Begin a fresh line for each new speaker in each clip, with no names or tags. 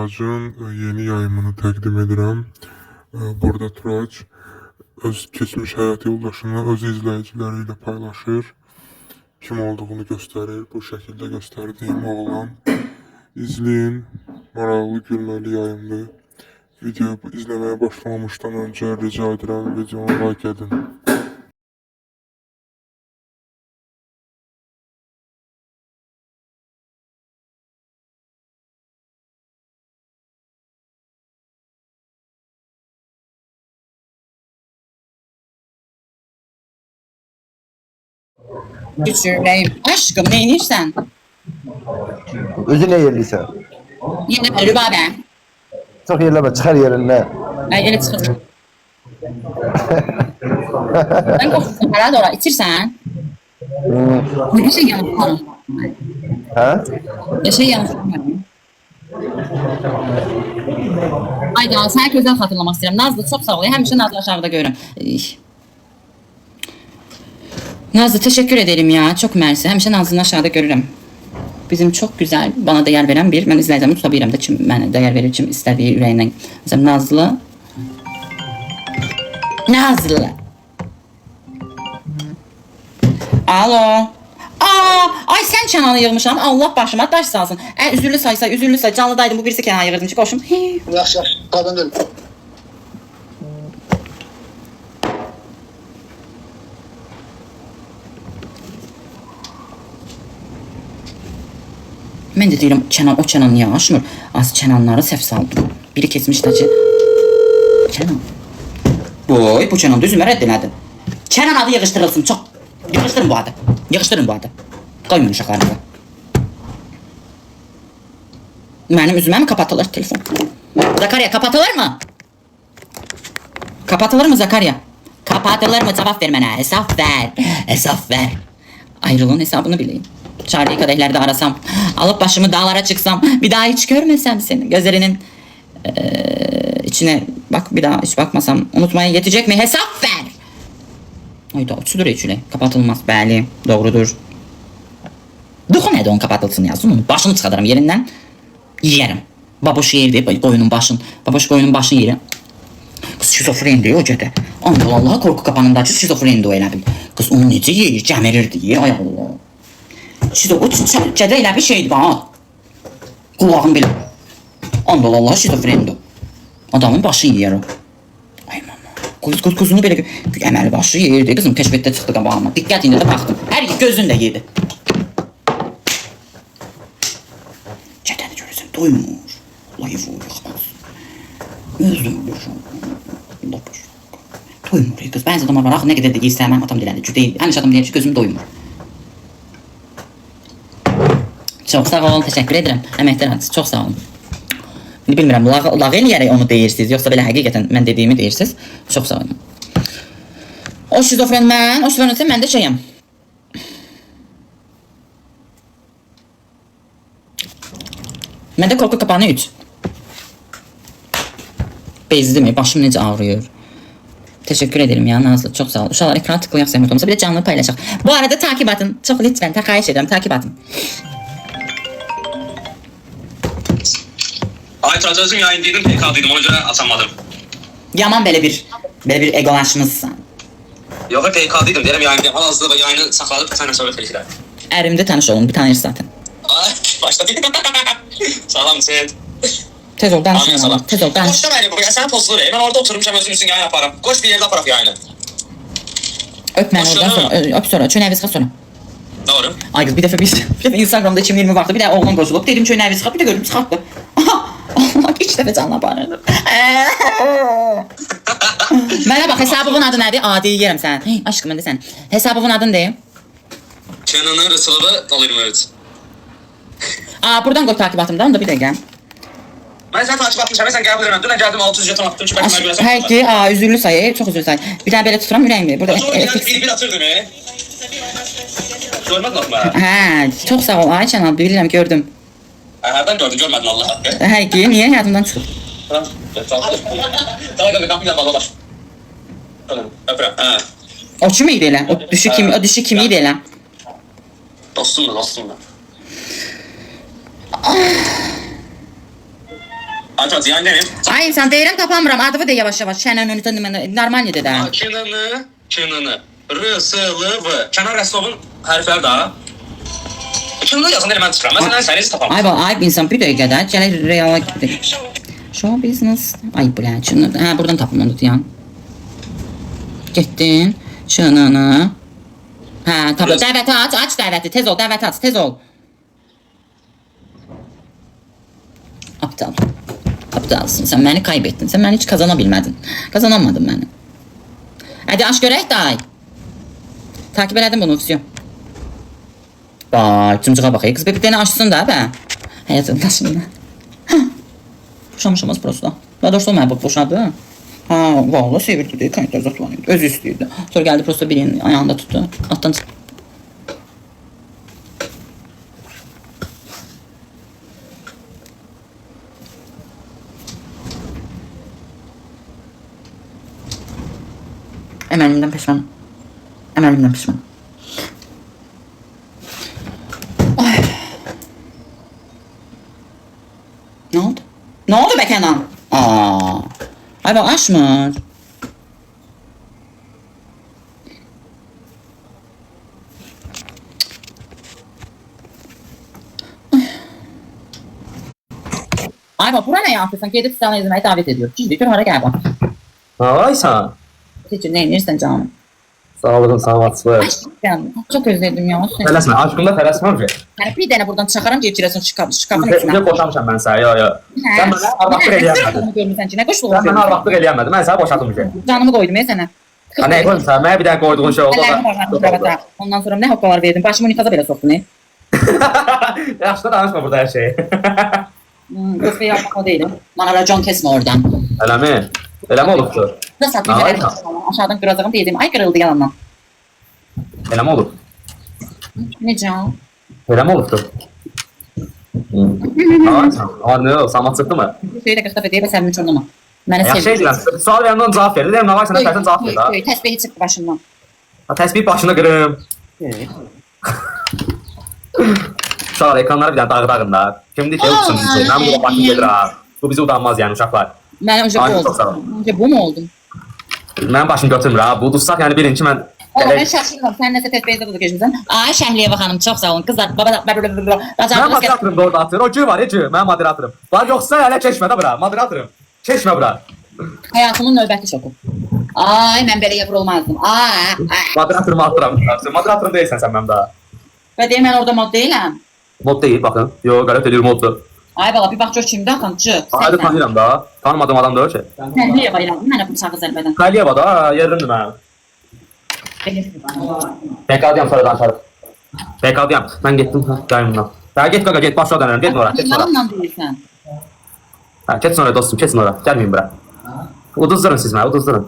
Turacın yeni yayımını təqdim edirəm. Burada Turac öz keçmiş həyat yoldaşını öz izləyiciləri ilə paylaşır. Kim olduğunu göstərir. Bu şəkildə göstərdiyim oğlan. İzləyin. Maraqlı, gülməli yayımdır. Videoyu izləməyə başlamamışdan öncə rica edirəm videonu like edin.
Küçüğüm, aşkım ne inirsən?
Özü ne yerliysen?
Yenə Rübabə.
Çok yerleme, çıkar yerinden.
Ay, elə çıxır. Sən qoxursan, hələ də ora içirsən? Bir şey yanılmışam.
Ha?
Bir şey yanılmışam. Ay, ya, sənə gözəl xatırlamaq istəyirəm. Nazlı, çox sağ ol. Həmişə Nazlı aşağıda görürəm. Nazlı, teşekkür ederim ya. Çok mersi. Həmişə Nazlı'nı aşağıda görürüm. Bizim çok güzel, bana değer veren bir, ben izləyicimi tuta bilirəm də, kim mənə değer verir, kim istədiyi ürəyindən. Mesela Nazlı. Nazlı. Alo. Ay sen kanalı yığmışam. Allah başıma daş salsın. Üzürlü say, canlıdaydım, bu birisi kanalı yığırdım ki, qoşum.
Yaxşı, qadın deyil.
Mən də deyirəm, Kənan, o Kənan niyə aşmır? Az Kənanları səhv saldım. Biri keçmişdə ki... Kənan. Boy, bu Kənan düzümə rədd elədi. Kənan adı yığışdırılsın, çox. Yığışdırın bu adı. Yığışdırın bu adı. Qoymayın uşaqlarınıza. Mənim üzümə mi kapatılır telefon? Zakarya, kapatılır mı? Kapatılır mı Zakarya? Kapatılır mı? Cavab ver mənə. Hesab ver. Hesab ver. Ayrılığın hesabını bileyim. Çağrı'yı kadehlerde arasam, alıp başımı dağlara çıksam, bir daha hiç görmesem seni. Gözlerinin içine bak, bir daha hiç bakmasam, unutmaya yetecek mi? Hesap ver. Ayda uçulur içine. Kapatılmaz. Bəli, doğrudur. Duxu nədir onun kapatılsın yazsın, onun başını çıxadarım yerindən. Yerim. Baboş yerdi, qoyunun başın. Baboş qoyunun başını yerim. Kız şizofrendi o cədə. Allah Allah, korku kapanındakı şizofrendi o elə bil. Kız onu necə yeyir, cəmirirdi. Ay Allah. O cədə elə bir şeydi bana. Kulağım belə. Allah Allah, şizofrendi o. Adamın başı yiyər o. Ay mama. Kuzunu belə əməli başı yeyirdi. Kızım keşfette çıxdı qabağıma. Diqqət indi də baxdım. Hər iki gözün də yedi. Cədəni görürsən, doymur. Layı vurur. Özlümbür. Doymur kız. Bəzi adamlar var, axı nə qədər də giysəməm, atam diləndi. Cüdeyim. Həmişə adam deyir ki, gözüm doymur. Çok sağ olun, teşekkür ederim. Əməkdar, çok sağ olun. Bilmirəm, lağ eləyərək onu deyirsiniz, yoxsa belə həqiqətən mən dediyimi deyirsiniz. Çok sağ olun. O şizofren mən, o şizofren mən də şeyəm. Məndə korku kapanı 3. Bezdi mi? Başım necə ağrıyor. Teşekkür ederim ya Nazlı, çok sağ ol. Uşaqlar ekran tıklayaq zəhmət bir de canlı paylaşaq. Bu arada takip atın. Çok lütfen, xahiş edirəm, takip atın.
Ay Tacacığım, yayındaydım, PK'daydım, o yüzden atamadım.
Yaman belə bir egolaşmışsan.
Yok, PK'daydım, derim yayındayım. Hal-hazırda yayını saxladık, sənə söhbət eləyirəm.
Ərimdə tanış olun, bir tanıyır zaten.
Ay, başladı. Salam, Seyit.
Tez ol, danışın. Tez ol, danış.
Koşda beni buraya, sen pozulur. Ben orada oturmuşam, özüm üçün yayın yaparım. Koş bir yerde aparaq yayını.
Öp məni oradan sonra, öp sonra, çöynəvi sıxa sonra.
Doğru.
Ay kız, bir dəfə Instagramda 2020 vaxtı bir də oğlan qoşulub, dedim çöynəvi sıxa, bir də gördüm çıxartdı. Allah, 3 dəfə canla bağırdım. Mənə bax, hesabımın adı nədir? Adi yerəm sən. Aşkım, mən də sən. Hesabımın adını deyim.
Kenan'ın Rısılavı alayım, evet.
Buradan qoy takibatımda, onu da bir dəqiqə.
Ben sen takip atmışam, sen gel buraya. Dün geldim 600 jeton attım, şu bakımlar biraz.
Hər ki, üzürlü sayı, çox üzürlü sayı. Bir dənə belə tuturam, ürəyimdir. Burada
bir atırdım ya. Görmedin mi?
Hə, çox sağ ol Ayşən abi, bilirəm, gördüm.
Nereden gördün, görmedin Allah hakkı.
Hər ki, niyə yadımdan çıxıb?
Tamam, tamam, kapıdan bağla baş. Öpürəm, hə.
O kim idi elə? O dişi kim idi elə?
Dostum da. Aç yayın demeyim.
Ay insan deyirəm tapamıram. Adını de yavaş yavaş. Şənən önü normal de də.
Kinini, R, S, L, V. Kenar Rəstovun hərfləri daha. Kinini yazın elə mən çıxıram. Məsələn, səni tapam.
Ay insan bir dəqiqə də. Gələk reala gidik. Show business. Ay bilən şunu. Hə buradan tapım onu dayan. Getdin. Şununu. Hə tapı. Dəvəti aç dəvəti. Tez ol dəvəti aç tez ol. Aptal. Aptalsın. Sen beni kaybettin. Sen beni hiç kazanabilmedin. Kazanamadın beni. Hadi aç görək day. Takip elədim bunu ofisiyon. Vay cımcığa bak. Kız bir tane açsın da be. Hayatımda şimdi. Boşanmışamaz prosto. Daha doğrusu olmayan bu boşadı. Ha vallahi sevirdi diye kayıtlar zatlanıyordu. Özü istəyirdi. Sonra geldi prosto birinin ayağında tuttu. Alttan Emelimden pişmanım. Emelimden pişmanım. Ay. Ne oldu? Ne oldu be Kenan? Aa. Ay bak açmır. Ay bak bura ne yapıyorsun? Gidip sana izlemeye davet ediyor. Ciddi bir hara gel bak.
Aysan.
Hiç ne inirsen canım.
Sağlığın sağlığı.
Ay canım. Çok özledim ya.
Tələsmə, aşkında tələsməm ki.
Yani bir tane buradan çıkarım geçiresin şkafın
Bizə
içine.
boşamışam mən səni, yo. Sən mənə arvaqlıq eləyənmədin.
Görmüşsən ki ne koşulur.
Sən mənə arvaqlıq eləyənmədin, mən səni boşatmışam.
Canımı koydum ya sana.
Ha, nə qoymusan? Mənə bir dənə qoyduğun şey oldu
Ellerimi bağladım kravata. Ondan sonra ne hokkalar verdim. Başımı unitaza bile soktu ne?
Yaxşı da danışma burada hər şeyi.
Gösbeyi yapmak o değilim. Bana racon kesme oradan.
Eləmi? Eləmi olubdur?
Ne satayım
Ay,
verelim. Aşağıdan kıracağım diyeceğim. Ay kırıldı yalandan.
Eləmi olub?
Ne can?
Eləmi olubdur? Aysan, ne o? Samat çıxdı mı?
Şeyi de kırtaf edeyim ve sen müçurnama. Beni
Yaxşı şey deyirəm, sual verəndən cavab ver. Deyirəm, nə var sənə tərsən cavab ver da.
Təsbehi çıktı başımdan.
Ha, təsbih başını qırım. Uşaqlar, ekranları bir dənə dağıdağın da. Kimdir ki, uçsun bizi. Mən burada başım gedir ha. Bu bizi udanmaz yəni uşaqlar.
Ben önce bu
Ay, çok sağ ol.
oldum. Önce bu mu oldum?
Mənim başım götürmür ha. Bu dutsaq yəni birinci mən...
Oğlum ben şaşırdım. Sen neyse təsbehdə budur geçmişsən. Ay Şəhliyeva xanım çok sağ olun. Kızlar baba
Mən moderatorum da orada atır. O gül var ya gül. Mən moderatorum. Var yoxsa hələ keçmə də bura. Moderatorum. Keçmə bura.
Hayatımın növbəti şoku. Ay mən belə vurulmazdım. Ay.
Moderatorumu atıram. Moderatorum deyilsən sən mənim daha.
Və deyim mən orada mod deyiləm.
Mod deyil baxın. Yo, qələt edir moddur.
Ay bala bir bax gör kimdə axıncı.
Haydi tanıyıram da. Tanımadığım adam da o ki.
Şəhliyeva ilə mənə bıçağı zərbədən.
Xəliyeva da yerimdir mənim. PK'dayam sonra danışarıq. PK'dayam. Mən getdim yayımdan. Hə, get qaqa, get. Başa dönərəm. Get ora, get ora.
Yalanla deyirsən.
Hə, keçin oraya dostum, keçin ora. Gəlməyin bura. Uduzdurun siz mənə, uduzdurun.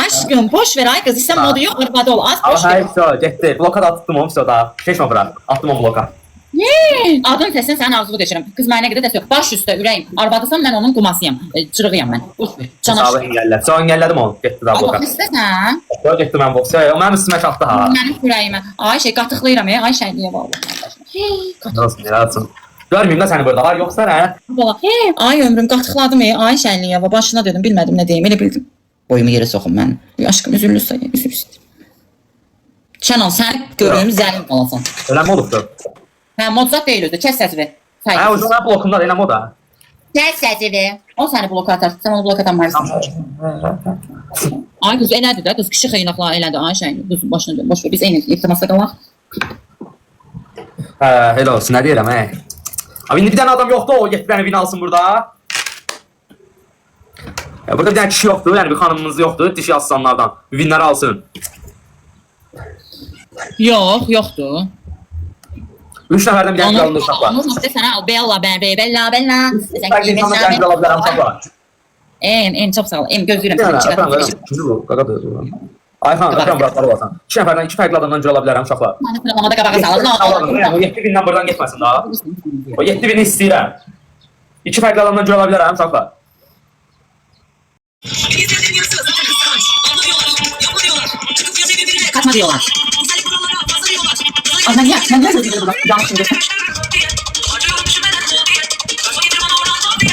Aşkım boş ver ay kız. Sən modu yox, arvadı ol. Az boş
Ama
ver.
hayır, getdi. Bloka da atdım onu, da. Keçmə bura. Attım o bloka.
Adın səsin sənin ağzını deşirəm. Qız mənə qədər də yox. Baş üstə ürəyim. Arvadısan mən onun qumasıyam. Çırığıyam mən. Boş ver.
Sağ ol, engəllər. Sağ engəllədim onu. Getdi da bloka.
Allah istəsən.
Yo, getdi mən boksya. O mənim üstümə çatdı ha.
Mənim ürəyimə. Ay şey qatıqlayıram ay Şəhliyeva vallahi. Hey,
Nasıl yaratsın. Görməyim də səni burada var, yoxsa nə?
Bala, hey, ay ömrüm qatıqladım ay Şəhliyeva. Başına dedim, bilmədim nə deyim, elə bildim. Boyumu yerə soxum mən. Aşkım üzüllü sayı, üzüllü. Şənal, sən görüm zəlim olasan.
Eləmi olubdur?
Hə, modzat deyil özü, kəs səsi ver.
Hə, o zaman blokumda eləmi o da.
Kəs səsi ver. O səni bloka atar, sən onu bloka atamazsın. Ay qız, elədir də, qız kişi xeynaqla elədi, ay Şəhliyeva. Qız başına dön, boş ver, biz eyni iltimasla qalaq.
Hə, elə olsun, nə deyirəm, hə? Abi indi bir dənə adam yoxdur, o 7 dənə vin alsın burada. Ya, burada bir dənə kişi yoxdur, yəni bir xanımımız yoxdur, dişi aslanlardan. Vinləri alsın.
Yox, yoxdur.
3 nəfərdən bir dənə qalındı uşaqlar.
Onu işte sənə bella, bella.
Fərqli insanlar gəncə ala bilərəm uşaqlar.
En çox sağ ol. En gözləyirəm
Bir dənə,
səni
öpürəm,
çıxartmaq.
öpürəm. Üçüncü bu, qaqadır. Ayxan, öpürəm, bırak, olasan. 2 nəfərdən, 2 fərqli adamdan cür ala bilərəm uşaqlar.
Ona da qabağa salın.
O 7 bindən buradan getməsin daha. O 7 bini istəyirəm. 2 fərqli adamdan cür ala bilərəm uşaqlar.
Kaçma diyorlar. Ama ya, sen ne diyorsun burada? Yanlış mı?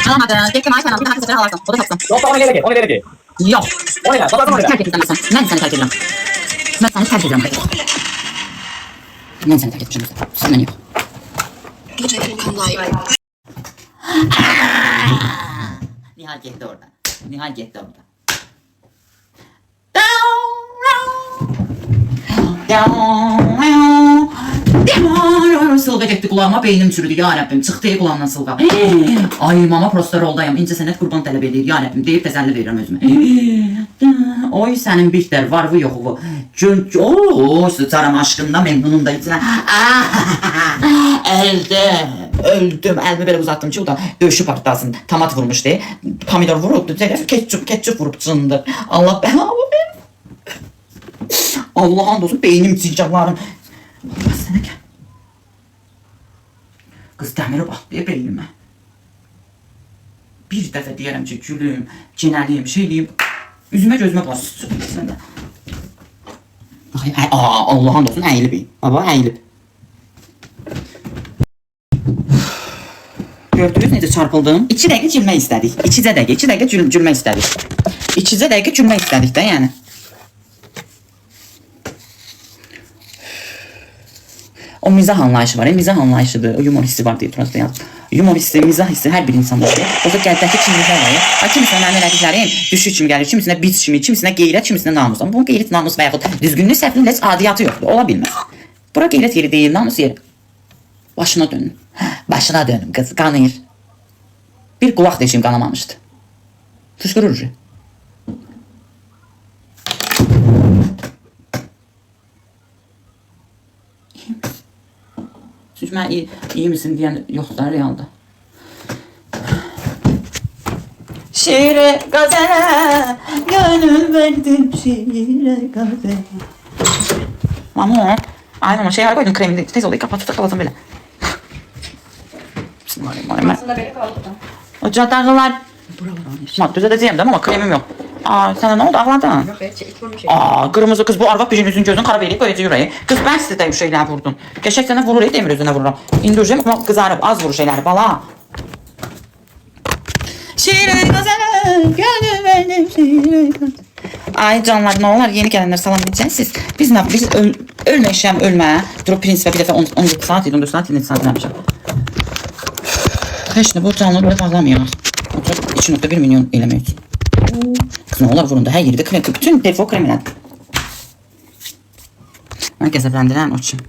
Alamadın. Getdim ay sana bir daha kızı alarsın. O da satsın.
Yok onu ele onu ele.
Yok.
O ele. Babasın oraya.
Terk ettim sen. Ben seni terk ediyorum. Ben seni terk ediyorum. Ben seni terk etmişim. Senden yok. Nihal gitti orada. Nihal gitti orada. Sılga getdi kulağıma, beynim çürüdü ya Rəbbim. Çıxdı kulağımdan sılga. Ay mama prostaroldayım. İncə sənət qurban tələb edir ya Rəbbim. Deyib təsəlli verirəm özümə. Oy sənin bitlər varvı yoxuvu. Ooo sıçarım aşkında memnunum da içine. Öldüm. Əlimi belə uzattım ki o da dövüşü partlasın. Tomat vurmuşdu. Pomidor vuruldu. Ketçup vurup cındı. Allah belamı ver. Allah'ın olsun beynim cicavlarım. Allah sənə gəl. Kız dəmiri batdı beynimə. Bir dəfə deyərəm ki, gülüm, cinəliyim, şeyliyim. Üzümə gözümə basır. Allah'ın olsun əyilib. Baba əyilib. Gördünüz necə çarpıldım? 2 dəqiqə gülmək istədik. 2 dəqiqə gülmək istədik. 2 dəqiqə gülmək istədik də yəni. O mizah anlayışı var. Mizah anlayışıdır. O yumor hissi var diye Turas'ta yazdım. Yumor hissi, mizah hissi her bir insanda var. O da gəldəki kimliklər var. Kimisine mənim elədiklərim düşük kimi gəlir, kimisine bit kimi, kimisine qeyrət, kimisine namus. Ama bunun qeyrət, namus və yaxud düzgünlük, səhvinin heç adiyyatı yoxdur. Ola bilməz. Bura qeyrət yeri deyil, namus yeri. Başına dönün. Başına dönün kız. Qanayır. Bir qulaq deşim qanamamışdı. Fışqırır. Çünkü ben iyi misin diyen yoklar realda. Şiire gazele gönül verdim şiire gazele. Mamuk. Aynen ama şey koydum kremini tez olayı kapatıp kalasın böyle. Bismillahirrahmanirrahim.
Aslında beri kaldı da.
O cadağlar. Düzelteceğim ama kremim yok. Aa sana ne oldu ağladın?
Yok be, ilk vurmuş.
Kırmızı kız bu arvad birinin gözünü kara verip koyacak yüreği. Kız ben size de şeyler vurdum. Geçek sana vurur demir özüne vururum. İndireceğim ama kızarıp az vurur şeyler bala. Şiire gazele gönül benim şiire gazele. Ay canlar ne olur yeni gelenler salam edeceğiz siz. Biz ne yapıyoruz? Ölme işlem ölme. Dur prensipə bir defa 17 saat 14 saat 20 saat yapmışım. Heç ne bu canlı böyle bağlamıyor. 2.1 milyon eləmək üçün. Kız ne olur vurun da her yeri de krem. Bütün defo kremler. Ben qəzəbləndirəm o için.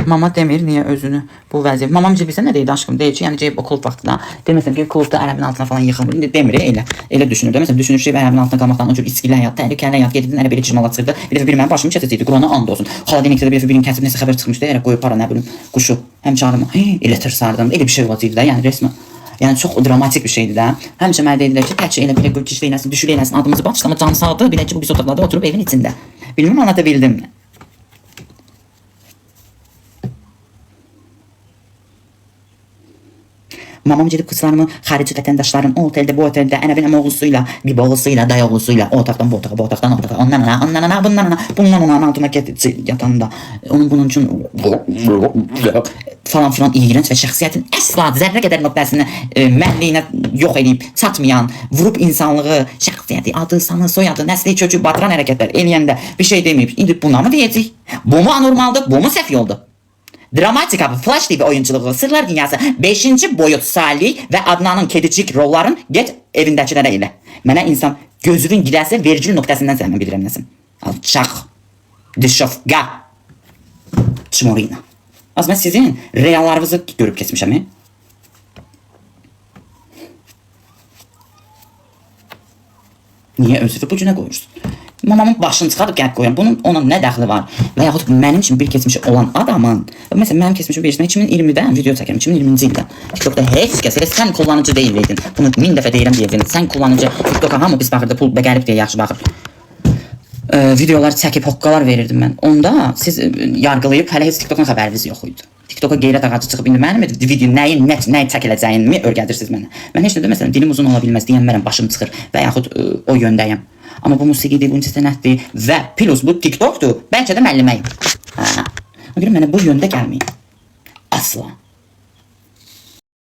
Mama demir niye özünü bu vəziyyət. Mamam bizə nə deyirdi aşkım? Deyir ki, yəni ceyb o klub vaxtında. Deməsəm ki, klubda ərəbin altına falan yıxılmır. İndi demir elə düşünür. Deməsəm düşünür şey ərəbin altına qalmaqdan o cür iskili həyat, təhlükəli həyat gedibdən ərəb elə cırmal açırdı. Bir dəfə bir mənim başımı kəsirdi. Qurana and olsun. Xaladenikdə bir dəfə birinin kəsib nəsə xəbər çıxmışdı. Elə qoyub para nə bilim quşu. Həm çağırma. Elə tırsardım. Elə bir şey olacaqdı da. Yəni resmen yani çok dramatik bir şeydi de. Həmişə mənə dedilər ki, təkcə elə belə qırqış eləsin, düşür eləsin, adımızı başlama canı sağdı. Bilək ki, bu biz otaqlarda oturup evin içində. Bilmem anlatabildim mi? Mamam gedib qızlarımı xarici vətəndaşların o otelde bu otelde ənəbin əmoğlusuyla, bir boğlusuyla, dayoğlusuyla o otaqdan bu otağa, bu otaqdan o otağa, ondan ana, bundan ona altına yatanda onun bunun üçün falan filan iğrenç və şəxsiyyətin əsla zərrə qədər nöqtəsini mənliyinə yox edib, çatmayan, vurup insanlığı, şəxsiyyəti, adı, sanı, soyadı, nəsli, kökü, batıran hərəkətlər eləyəndə bir şey deməyib. İndi buna mı deyəcək? Bu mu anormaldır? Bu mu səhv yoldur? Dramatik abi, Flash TV oyunculuğu, Sırlar Dünyası 5. boyut Salih və Adnanın kedicik rolların get evindəkilərə elə. Mənə insan gözünün gidəsi vericil nöqtəsindən səhmən bilirəm nəsin. Alçaq, dişofqa, çmorina. Az mən sizin reallarınızı görüb keçmişəm. Niyə özünü bu günə qoyursun? Mamamın başını çıxarıb gəlib qoyuram. Bunun ona nə dəxli var? Və yaxud mənim üçün bir keçmişi olan adamın, məsələn mənim keçmişim birisine 2020'də video çəkirəm, 2020-ci ildə. TikTok'da heç kəs elə sən kullanıcı deyildin. Bunu 1000 dəfə deyirəm deyəcəksən. Sən kullanıcı, TikTok'a hamı pis baxırdı, pul gəlib deyə yaxşı baxır. Videolar çəkib hoqqalar verirdim mən. Onda siz yargılayıb hələ heç TikTok'un xəbəriniz yox idi. TikTok'a qeyrət ağacı çıxıb indi mənim video nəyin çəkiləcəyini öyrədirsiniz mənə. Mən heç nə məsələn dilim uzun ola bilməz deyənmərəm, başım çıxır və yaxud o yöndəyəm. Amma bu musiqidir, bu sənətdir və plus bu TikTok'dur. Bəlkə də müəlliməyim. Ona görə mənə bu yöndə gəlməyin. Asla.